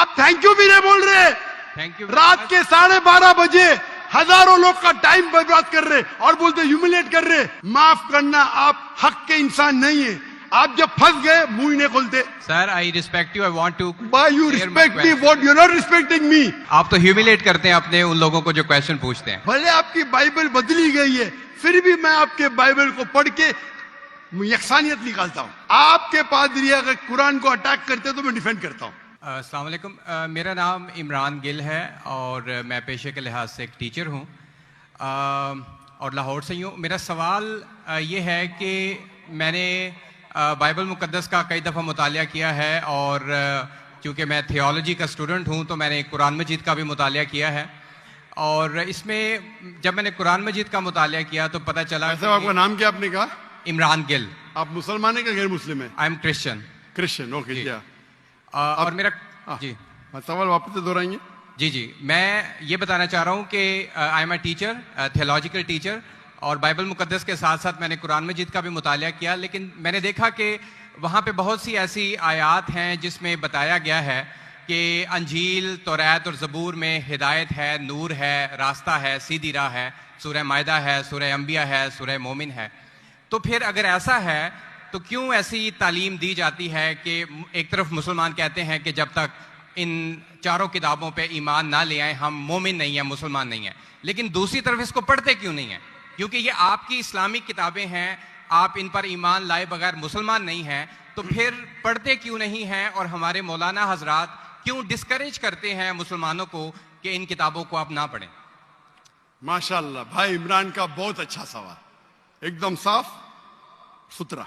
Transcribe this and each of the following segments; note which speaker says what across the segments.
Speaker 1: आप thank you भी नहीं बोल रहे।
Speaker 2: Thank you.
Speaker 1: रात के 12:30 बजे हजारों लोग का टाइम बर्बाद कर रहे और बोलते ह्यूमिलेट कर रहे। माफ करना, आप हक के इंसान नहीं है। आप जब फंस गए मुंह ही नहीं खोलते।
Speaker 2: Sir I respect you, I want to.
Speaker 1: Why you respect me? What you're not respecting me?
Speaker 2: आप तो ह्यूमिलेट करते हैं अपने उन लोगों को जो क्वेश्चन पूछते हैं।
Speaker 1: भले आपकी बाइबल बदली गई है, फिर भी मैं आपके बाइबल को पढ़ के यकसानियत निकालता हूँ। आपके पादरी अगर कुरान को अटैक करते तो मैं डिफेंड करता हूँ।
Speaker 2: अस्सलाम वालेकुम, मेरा नाम इमरान गिल है और मैं पेशे के लिहाज से एक टीचर हूँ और लाहौर से ही हूँ। मेरा सवाल ये है कि मैंने बाइबल मुकद्दस का कई दफ़ा मुतालिया किया है और चूँकि मैं थियोलॉजी का स्टूडेंट हूँ तो मैंने कुरान मजीद का भी मुतालिया किया है। और इसमें जब मैंने कुरान मजीद का मुतालिया किया तो पता चला।
Speaker 1: ऐसा आपका नाम क्या आपने कहा?
Speaker 2: इमरान गिल।
Speaker 1: आप मुसलमान है कि गैर मुस्लिम है?
Speaker 2: I am Christian.
Speaker 1: Christian, okay. क्या
Speaker 2: और मेरा जी
Speaker 1: सवाल वापस से दोहराएंगे?
Speaker 2: जी, मैं ये बताना चाह रहा हूँ कि I am a teacher, theological teacher, और बाइबल मुकद्दस के साथ साथ मैंने कुरान मजीद का भी मुतालिया किया। लेकिन मैंने देखा कि वहाँ पे बहुत सी ऐसी आयात हैं जिसमें बताया गया है कि अंजील, तौरात और ज़बूर में हिदायत है, नूर है, रास्ता है, सीधी राह है। सूरह मायदा है, सूरह अंबिया है, सूरह मोमिन है। तो फिर अगर ऐसा है तो क्यों ऐसी तालीम दी जाती है कि एक तरफ मुसलमान कहते हैं कि जब तक इन चारों किताबों पे ईमान ना ले आए हम मोमिन नहीं हैं, मुसलमान नहीं हैं, लेकिन दूसरी तरफ इसको पढ़ते क्यों नहीं हैं? क्योंकि ये आपकी इस्लामिक किताबें हैं, आप इन पर ईमान लाए बगैर मुसलमान नहीं हैं, तो फिर पढ़ते क्यों नहीं हैं? और हमारे मौलाना हजरात क्यों डिस्करेज करते हैं मुसलमानों को कि इन किताबों को आप ना पढ़ें?
Speaker 1: माशाल्लाह, भाई इमरान का बहुत अच्छा सवाल, एकदम साफ सुथरा।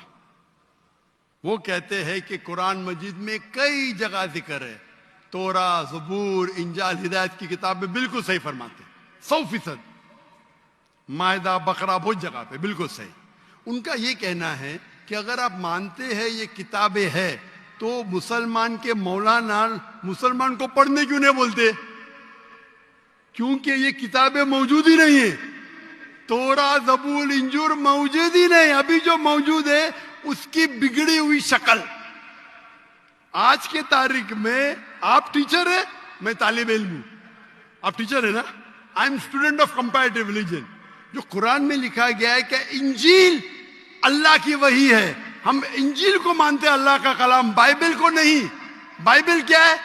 Speaker 1: वो कहते हैं कि कुरान मजीद में कई जगह जिक्र है, तोरा, ज़बूर, इंजाल, हिदायत की किताब में बिल्कुल सही फरमाते, 100%। मायदा, बकरा, बहुत जगह पे बिल्कुल सही। उनका ये कहना है कि अगर आप मानते हैं ये किताबें हैं तो मुसलमान के मौलाना मुसलमान को पढ़ने क्यों नहीं बोलते? क्योंकि ये किताबें मौजूद ही नहीं है। तोरा, ज़बूर, इंजूर मौजूद ही नहीं। अभी जो मौजूद है उसकी बिगड़ी हुई शक्ल। आज के तारीख में आप टीचर है, मैं तालिब इल्म हूं। आप टीचर है ना? I am student of comparative religion. जो कुरान में लिखा गया है कि इंजील अल्लाह की वही है, हम इंजील को मानते हैं, अल्लाह का कलाम, बाइबल को नहीं। बाइबल क्या है?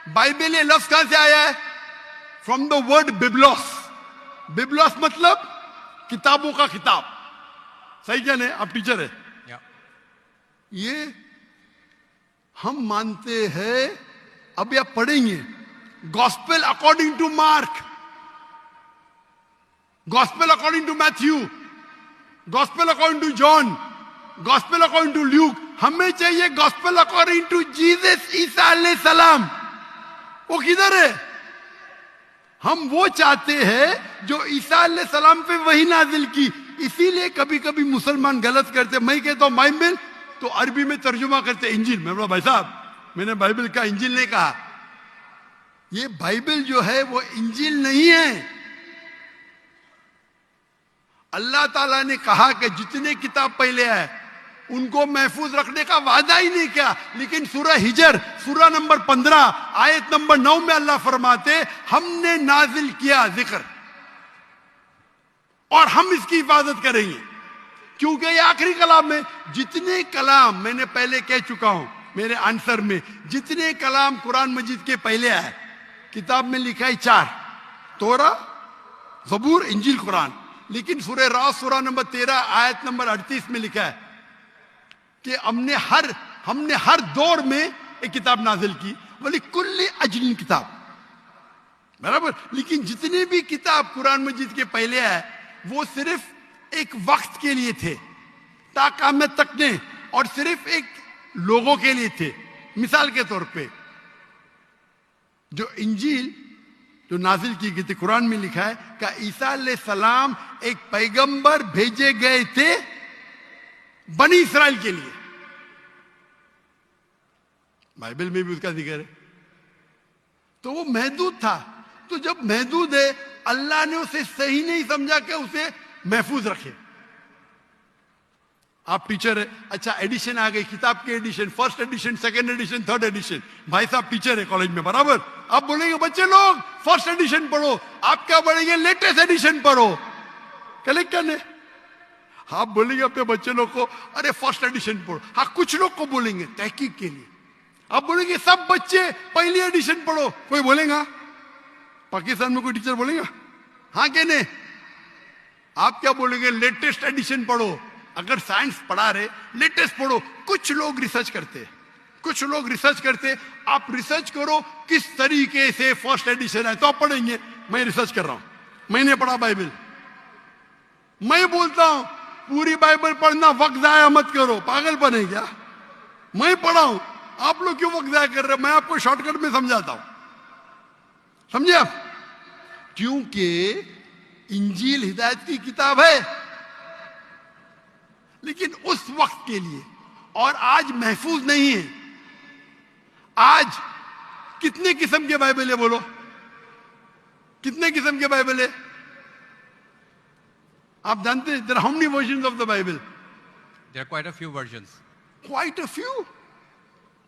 Speaker 1: बाइबल ये लफ्ज कहां से आया है? From the word biblos. Biblos मतलब किताबों का किताब। सही क्या नहीं? आप टीचर है। ये हम मानते हैं। अभी आप पढ़ेंगे gospel according to Mark, gospel according to Matthew, gospel according to John, gospel according to Luke. हमें चाहिए gospel according to Jesus Isa अलैहिस्सलाम। वो किधर है? हम वो चाहते हैं जो ईसा अलैहिस्सलाम पे वही नाजिल की। इसीलिए कभी कभी मुसलमान गलत करते। मैं कहता हूं बाइबल, तो अरबी में तर्जुमा करते इंजील। मैं बोला भाई साहब, मैंने बाइबल का इंजील नहीं कहा। ये बाइबल जो है वो इंजील नहीं है। अल्लाह ताला ने कहा कि जितने किताब पहले आए उनको महफूज रखने का वादा ही नहीं किया। लेकिन सूरह हिजर, सूरह नंबर 15, आयत नंबर 9 में अल्लाह फरमाते हमने नाजिल किया जिक्र और हम इसकी हिफाजत करेंगे। क्योंकि ये आखिरी कलाम है। जितने कलाम, मैंने पहले कह चुका हूं मेरे आंसर में, जितने कलाम कुरान मजीद के पहले आए किताब में लिखा है 4, तोरा, ज़बूर, इंजील, कुरान। लेकिन सूरह रात, सूरह नंबर 13, आयत नंबर 38 में लिखा है कि हमने हर दौर में एक किताब नाजिल की, बोली कुल्ली अजलिन किताब, बराबर। लेकिन जितने भी किताब कुरान मजीद के पहले आए वो सिर्फ एक वक्त के लिए थे, ताकाम तकने, और सिर्फ एक लोगों के लिए थे। मिसाल के तौर पे जो इंजील जो नाजिल की गई थी, कुरान में लिखा है कि ईसा अलैहिस्सलाम एक पैगंबर भेजे गए थे बनी इस्राइल के लिए। बाइबल में भी उसका जिक्र है। तो वो महदूद था। तो जब महदूद है, अल्लाह ने उसे सही नहीं समझा कि उसे महफूज रखे। आप टीचर है, अच्छा एडिशन आ गई, किताब की edition, first edition, second edition, third edition. भाई साहब टीचर है कॉलेज में, बराबर। आप बोलेंगे बच्चे लोग फर्स्ट एडिशन पढ़ो, आप क्या बोलेंगे लेटेस्ट एडिशन पढ़ो, कलेक्ट करने। आप बोलेंगे अपने बच्चे लोग को अरे फर्स्ट एडिशन पढ़ो। हाँ, कुछ लोग को बोलेंगे तहकीक के लिए। आप बोलेंगे सब बच्चे पहली एडिशन पढ़ो, कोई बोलेगा? पाकिस्तान में कोई टीचर बोलेगा? हाँ क्या नहीं? आप क्या बोलेंगे? लेटेस्ट एडिशन पढ़ो। अगर साइंस पढ़ा रहे लेटेस्ट पढ़ो। कुछ लोग रिसर्च करते, कुछ लोग रिसर्च करते। आप रिसर्च करो किस तरीके से फर्स्ट एडिशन है तो आप पढ़ेंगे। मैं रिसर्च कर रहा हूं, मैंने पढ़ा बाइबल। मैं बोलता हूं पूरी बाइबल पढ़ना वक्त जाया मत करो, पागलपन है क्या? मैं पढ़ा हूं, आप लोग क्यों वक्त जाया कर रहे हो? मैं आपको शॉर्टकट में समझाता हूं, समझे आप? क्योंकि इंजील हिदायत की किताब है, लेकिन उस वक्त के लिए, और आज महफूज नहीं है। आज कितने किस्म के बाइबल है बोलो? कितने किस्म के बाइबल है आप जानते हैं? There are how many versions of the Bible?
Speaker 2: There are quite a few versions.
Speaker 1: Quite a few.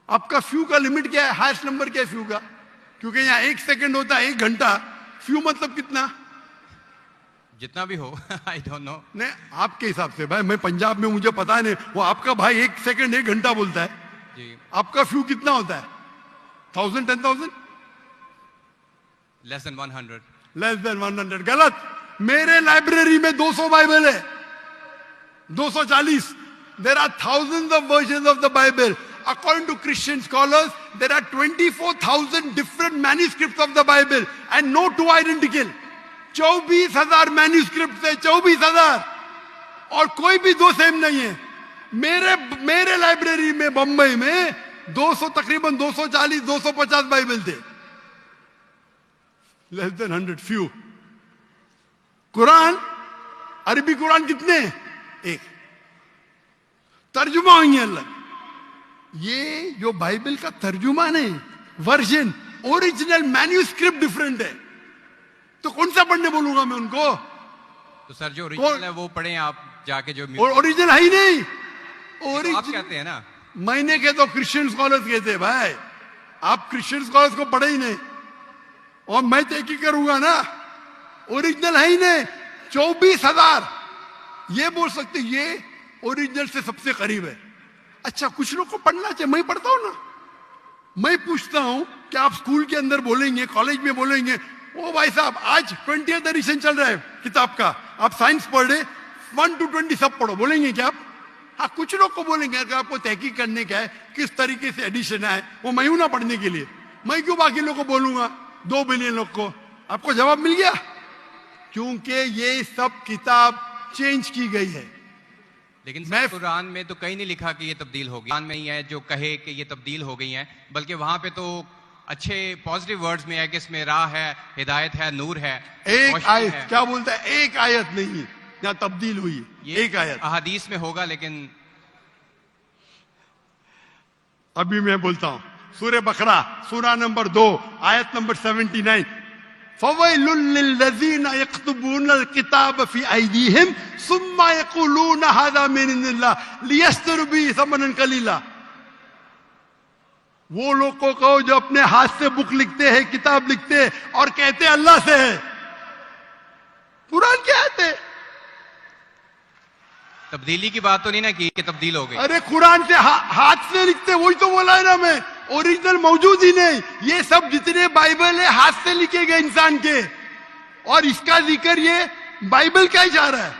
Speaker 1: आपका फ्यू का लिमिट क्या है? हाईएस्ट नंबर क्या है फ्यू का? क्योंकि यहां 1 सेकंड होता है 1 घंटा। फ्यू मतलब कितना?
Speaker 2: जितना भी हो। I don't know.
Speaker 1: नहीं, आपके हिसाब से भाई, मैं पंजाब में, मुझे पता नहीं। वो आपका भाई 1 सेकंड 1 घंटा बोलता है
Speaker 2: जी।
Speaker 1: आपका फ्यू कितना होता है? 1000, 10,000?
Speaker 2: Less than 100।
Speaker 1: Less than 100। गलत। मेरे लाइब्रेरी में 200 बाइबल है, 240। There are thousands of versions of the Bible. According to Christian scholars, there are 24,000 different manuscripts of the Bible and no two identical. 24,000 manuscript है, 24,000, और कोई भी दो सेम नहीं है। मेरे लाइब्रेरी में बंबई में 200, तकरीबन 240, 250 बाइबल थे। Less than 100, few. कुरान, अरबी कुरान कितने? 1। तर्जुमा होंगे अलग। ये जो बाइबल का तर्जुमा नहीं, वर्जन, ओरिजिनल मैन्यूस्क्रिप्ट डिफरेंट है। तो कौन सा पढ़ने बोलूंगा मैं उनको?
Speaker 2: तो सर जो ओरिजिनल है वो पढ़ें आप जाके। जो
Speaker 1: ओरिजिनल है ही नहीं।
Speaker 2: तो आप कहते हैं ना,
Speaker 1: मैंने कहे तो क्रिश्चियन स्कॉलर्स कहते हैं। भाई आप क्रिश्चियन स्कॉलर्स को पढ़े ही नहीं, और मैं तहकीक करूंगा ना, ओरिजिनल है ही नहीं। 24,000 ये बोल सकते ये ओरिजिनल से सबसे करीब है। अच्छा, कुछ लोग को पढ़ना चाहिए, मैं पढ़ता हूं ना। मैं पूछता हूं कि आप स्कूल के अंदर बोलेंगे, कॉलेज में बोलेंगे, ओ भाई साहब आज 20th एडिशन चल रहा है किताब का, आप साइंस पढ़ रहे, 1 to 20 सब पढ़ो, बोलेंगे क्या आप? हाँ, कुछ लोग को बोलेंगे। अगर आपको तहकीक करने का है किस तरीके से एडिशन है, वो मैं हूं ना पढ़ने के लिए। मैं क्यों बाकी लोग को बोलूंगा? 2 बिलियन लोग को। आपको जवाब मिल गया? क्योंकि ये सब किताब चेंज की गई है।
Speaker 2: लेकिन कुरान में तो कहीं नहीं लिखा कि ये तब्दील हो गई। कुरान में ही है जो कहे कि ये तब्दील हो गई हैं, बल्कि वहां पे तो अच्छे पॉजिटिव वर्ड्स में है कि इसमें राह है, हिदायत है, नूर है।
Speaker 1: एक आयत क्या बोलता है? एक आयत नहीं यहाँ तब्दील हुई, एक आयत।
Speaker 2: अहादीस में होगा, लेकिन
Speaker 1: अभी मैं बोलता हूं सूरह बकरा, सूरा नंबर 2, आयत नंबर 79। फवैलुल लिल्लज़ीना यक्तुबूनल किताब फी अयदीहिम सुम्मा यक़ूलूना हाज़ा मिन इंदिल्लाह लियश्तरू बिही समनन कलीला। वो लोग को कहो जो अपने हाथ से बुक लिखते हैं, किताब लिखते हैं, और कहते हैं अल्लाह से है। कुरान क्या है?
Speaker 2: तब्दीली की बात तो नहीं ना की कि तब्दील हो गई।
Speaker 1: अरे कुरान से हाथ से लिखते, वही तो बोला है ना मैं। ओरिजिनल मौजूद ही नहीं। ये सब जितने बाइबल है हाथ से लिखे गए इंसान के, और इसका जिक्र ये बाइबल का ही जा रहा है।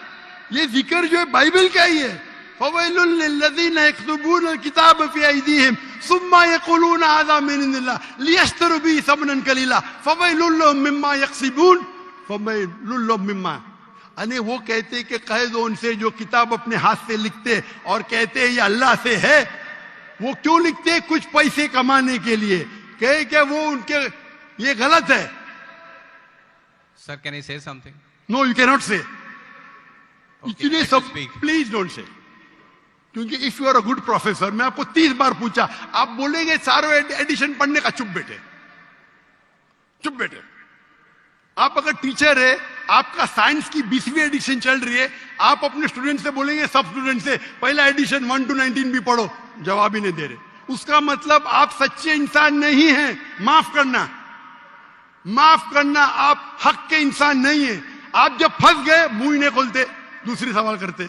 Speaker 1: ये जिक्र जो है बाइबल का ही है। फवैलुल लिल्लज़ीना यक्तुबूनल किताब फी अयदीहिम सुम्मा यक़ूलूना हाज़ा मिन इंदिल्लाह लियश्तरू बिही समनन कलीला फवैलुल लहुम मिम्मा यक्सिबून फवैलुल लहुम मिम्मा। अने वो कहते कि कह दो उनसे जो किताब अपने हाथ से लिखते और कहते हैं ये अल्लाह से है। वो क्यों लिखते हैं? कुछ पैसे कमाने के लिए। कहे कि वो उनके, ये गलत है।
Speaker 2: Sir can I say something?
Speaker 1: No, you can not say. इसलिए सब
Speaker 2: speak.
Speaker 1: Please don't say. क्योंकि if you are a good professor, मैं आपको 30 बार पूछा, आप बोलेंगे चारों एडिशन पढ़ने का, चुप बैठे, चुप बैठे। आप अगर टीचर है, आपका साइंस की 20वीं एडिशन चल रही है, आप अपने स्टूडेंट से बोलेंगे, सब स्टूडेंट से पहला एडिशन 1 to 19 भी पढ़ो, जवाब ही नहीं दे रहे, उसका मतलब आप सच्चे इंसान नहीं हैं। माफ करना, माफ करना, आप हक के इंसान नहीं है। आप जब फंस गए मुंह ही नहीं खोलते, दूसरी सवाल करते,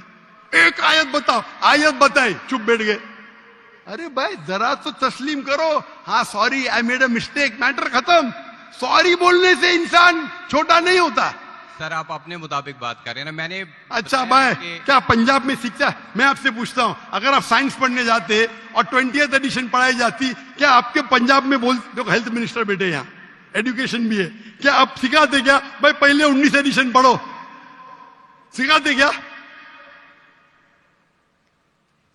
Speaker 1: एक आयत बताओ, आयत बताए, चुप बैठ गए। अरे भाई जरा तो तस्लीम करो, हाँ sorry I made a mistake, matter खत्म। सॉरी बोलने से इंसान छोटा नहीं होता।
Speaker 2: सर आप अपने मुताबिक बात कर रहे हैं ना, मैंने
Speaker 1: अच्छा भाई क्या पंजाब में शिक्षा, मैं आपसे पूछता हूं, अगर आप साइंस पढ़ने जाते और 20th एडिशन पढ़ाई जाती, क्या आपके पंजाब में बोल, जो हेल्थ मिनिस्टर बैठे यहाँ, एजुकेशन भी है, क्या आप सिखाते क्या भाई पहले 19 एडिशन पढ़ो, सिखाते क्या?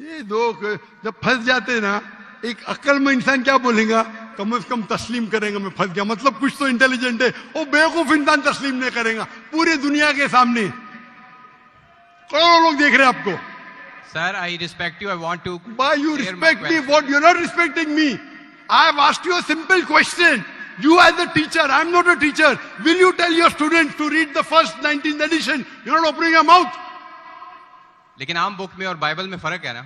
Speaker 1: ये लोग जब फंस जाते ना, एक अक्लमंद इंसान क्या बोलेगा, कम से कम तस्लीम करेंगे मैं फंस गया, मतलब कुछ तो इंटेलिजेंट है। वो बेवकूफ इंसान तस्लीम नहीं करेगा पूरी दुनिया के सामने, करोड़ों लोग देख रहे हैं आपको।
Speaker 2: Sir I respect you, I want to
Speaker 1: by you respect me, what you are not respecting me. I have asked you a simple question, you as a teacher, I am not a teacher, will you tell your students to read the first 19th edition? You are not opening your mouth.
Speaker 2: लेकिन आम book में और Bible में फर्क है ना।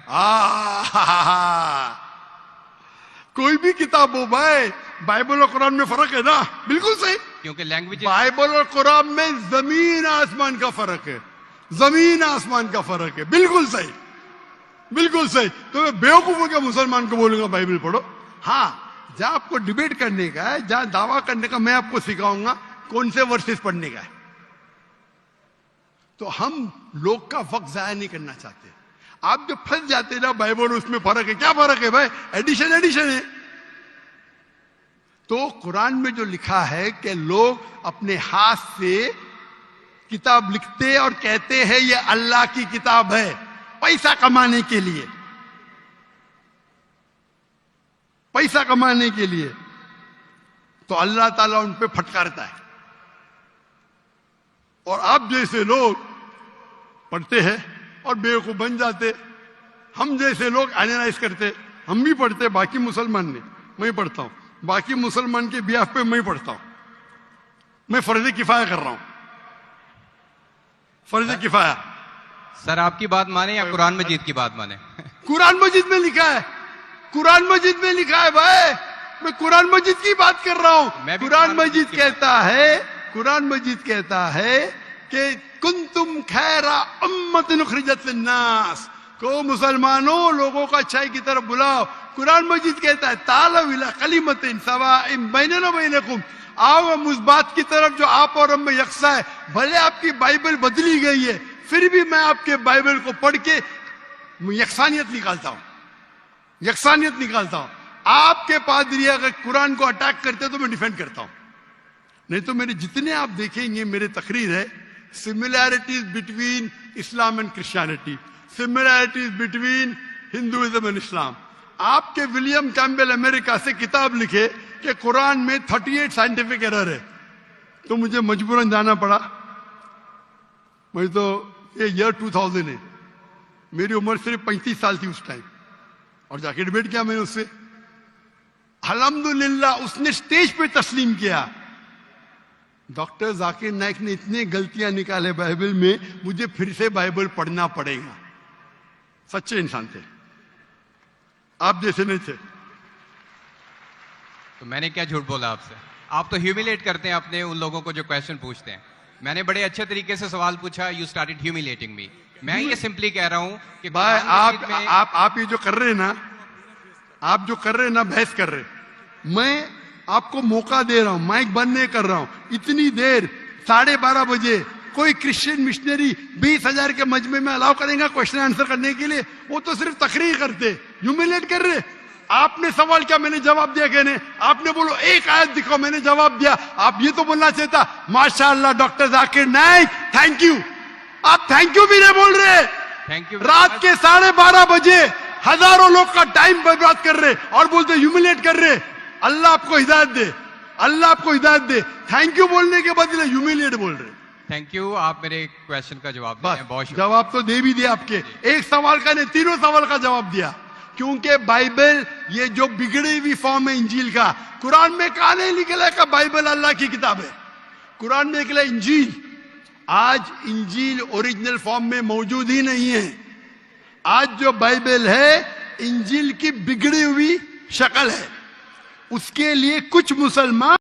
Speaker 1: कोई भी किताब हो भाई, बाइबल और कुरान में फर्क है ना, बिल्कुल सही,
Speaker 2: क्योंकि लैंग्वेज,
Speaker 1: बाइबल और कुरान में जमीन आसमान का फर्क है, जमीन आसमान का फर्क है, बिल्कुल सही, बिल्कुल सही। तो मैं बेवकूफों के मुसलमान को बोलूंगा बाइबल पढ़ो। हाँ, जहां आपको डिबेट करने का है, जहां दावा करने का, मैं आपको सिखाऊंगा कौन से वर्सेस पढ़ने का है। तो हम लोग का वक्त जाया नहीं करना चाहते। आप जब फंस जाते ना बाइबल, उसमें फर्क है, क्या फर्क है भाई, एडिशन एडिशन है। तो कुरान में जो लिखा है कि लोग अपने हाथ से किताब लिखते और कहते हैं ये अल्लाह की किताब है, पैसा कमाने के लिए, पैसा कमाने के लिए, तो अल्लाह ताला उन पे फटकारता है। और आप जैसे लोग पढ़ते हैं और बेवकूफ बन जाते, हम जैसे लोग एनालाइज करते, हम भी पढ़ते, बाकी मुसलमान नहीं, मैं पढ़ता हूं, बाकी मुसलमान के बिहाफ पे मैं पढ़ता हूं, मैं फर्ज किफाया कर रहा हूं, फर्ज किफाया।
Speaker 2: सर आपकी बात माने या कुरान मजीद की बात माने?
Speaker 1: कुरान मजीद में लिखा है, कुरान मजीद में लिखा है भाई, मैं कुरान मजीद की बात कर रहा हूं। कुरान मजीद कहता है, कुरान मजीद कहता है कि कुंतुम खैरा उम्मतिन उखरिजत लिन्नास, को मुसलमानों लोगों को अच्छाई की तरफ बुलाओ। कुरान मजीद कहता है तालव इला कलिमतिन सवाइन बैनना बैनकुम, आओ हम उस बात की तरफ जो आप और हम में यकसा है। भले आपकी बाइबल बदली गई है, फिर भी मैं आपके बाइबल को पढ़ के यकसानियत निकालता हूं, यकसानियत निकालता हूं। आपके पादरी अगर कुरान को अटैक करते तो मैं डिफेंड करता हूं, नहीं तो मेरे जितने आप देखेंगे मेरे तकरीर है, similarities between Islam and Christianity, similarities between Hinduism and Islam. आपके विलियम कैम्पबेल अमेरिका से किताब लिखे कि कुरान में 38 साइंटिफिक एरर है, तो मुझे मजबूरन जाना पड़ा। मैं तो ये ईयर 2000 है, मेरी उम्र सिर्फ 35 साल थी उस टाइम, और जाके डिबेट किया मैंने उससे। अल्हम्दुलिल्लाह उसने स्टेज पे तस्लीम किया। डॉक्टर जाकिर नाइक ने इतने गलतियां निकाले बाइबल में, मुझे फिर से बाइबल पढ़ना पड़ेगा। सच्चे इंसान थे, आप जैसे नहीं थे।
Speaker 2: तो मैंने क्या झूठ बोला आपसे? आप तो ह्यूमिलेट करते हैं अपने उन लोगों को जो क्वेश्चन पूछते हैं। मैंने बड़े अच्छे तरीके से सवाल पूछा, यू स्टार्टेड ह्यूमिलेटिंग मी। मैं ये सिंपली कह रहा हूं कि
Speaker 1: भाई आप ये जो कर रहे हैं ना, आप जो कर रहे हैं ना, बहस कर रहे, मैं आपको मौका दे रहा हूं, माइक बंद नहीं कर रहा हूं। इतनी देर 12:30 बजे कोई क्रिश्चियन मिशनरी 20,000 के मजमे में अलाउ करेगा क्वेश्चन आंसर करने के लिए? वो तो सिर्फ तकरीर करते, ह्यूमिलेट कर रहे। आपने सवाल किया, मैंने जवाब दिया। कहने आपने बोलो एक आयत दिखाओ, मैंने जवाब दिया। आप ये तो बोलना चाहता माशाअल्लाह doctor Zakir Naik thank you, आप थैंक यू भी नहीं बोल रहे।
Speaker 2: Thank you.
Speaker 1: रात के 12:30 बजे हजारों लोग का टाइम बर्बाद कर रहे और बोलते ह्यूमिलेट कर रहे। अल्लाह आपको हिदायत दे, अल्लाह आपको हिदायत दे। थैंक यू बोलने के बदले ह्यूमिलेट बोल रहे।
Speaker 2: थैंक यू, आप मेरे क्वेश्चन का जवाब दिया, बहुत शुक्रिया।
Speaker 1: जवाब तो दे भी दिया आपके, एक सवाल का नहीं, तीनों सवाल का जवाब दिया। क्योंकि बाइबल ये जो बिगड़ी हुई फॉर्म है इंजील का, कुरान में कहा नहीं निकला का बाइबल अल्लाह की किताब है। कुरान में निकला इंजील। आज इंजील ओरिजिनल फॉर्म में मौजूद ही नहीं है। आज जो बाइबल है इंजील की बिगड़ी हुई शक्ल है। उसके लिए कुछ मुसलमान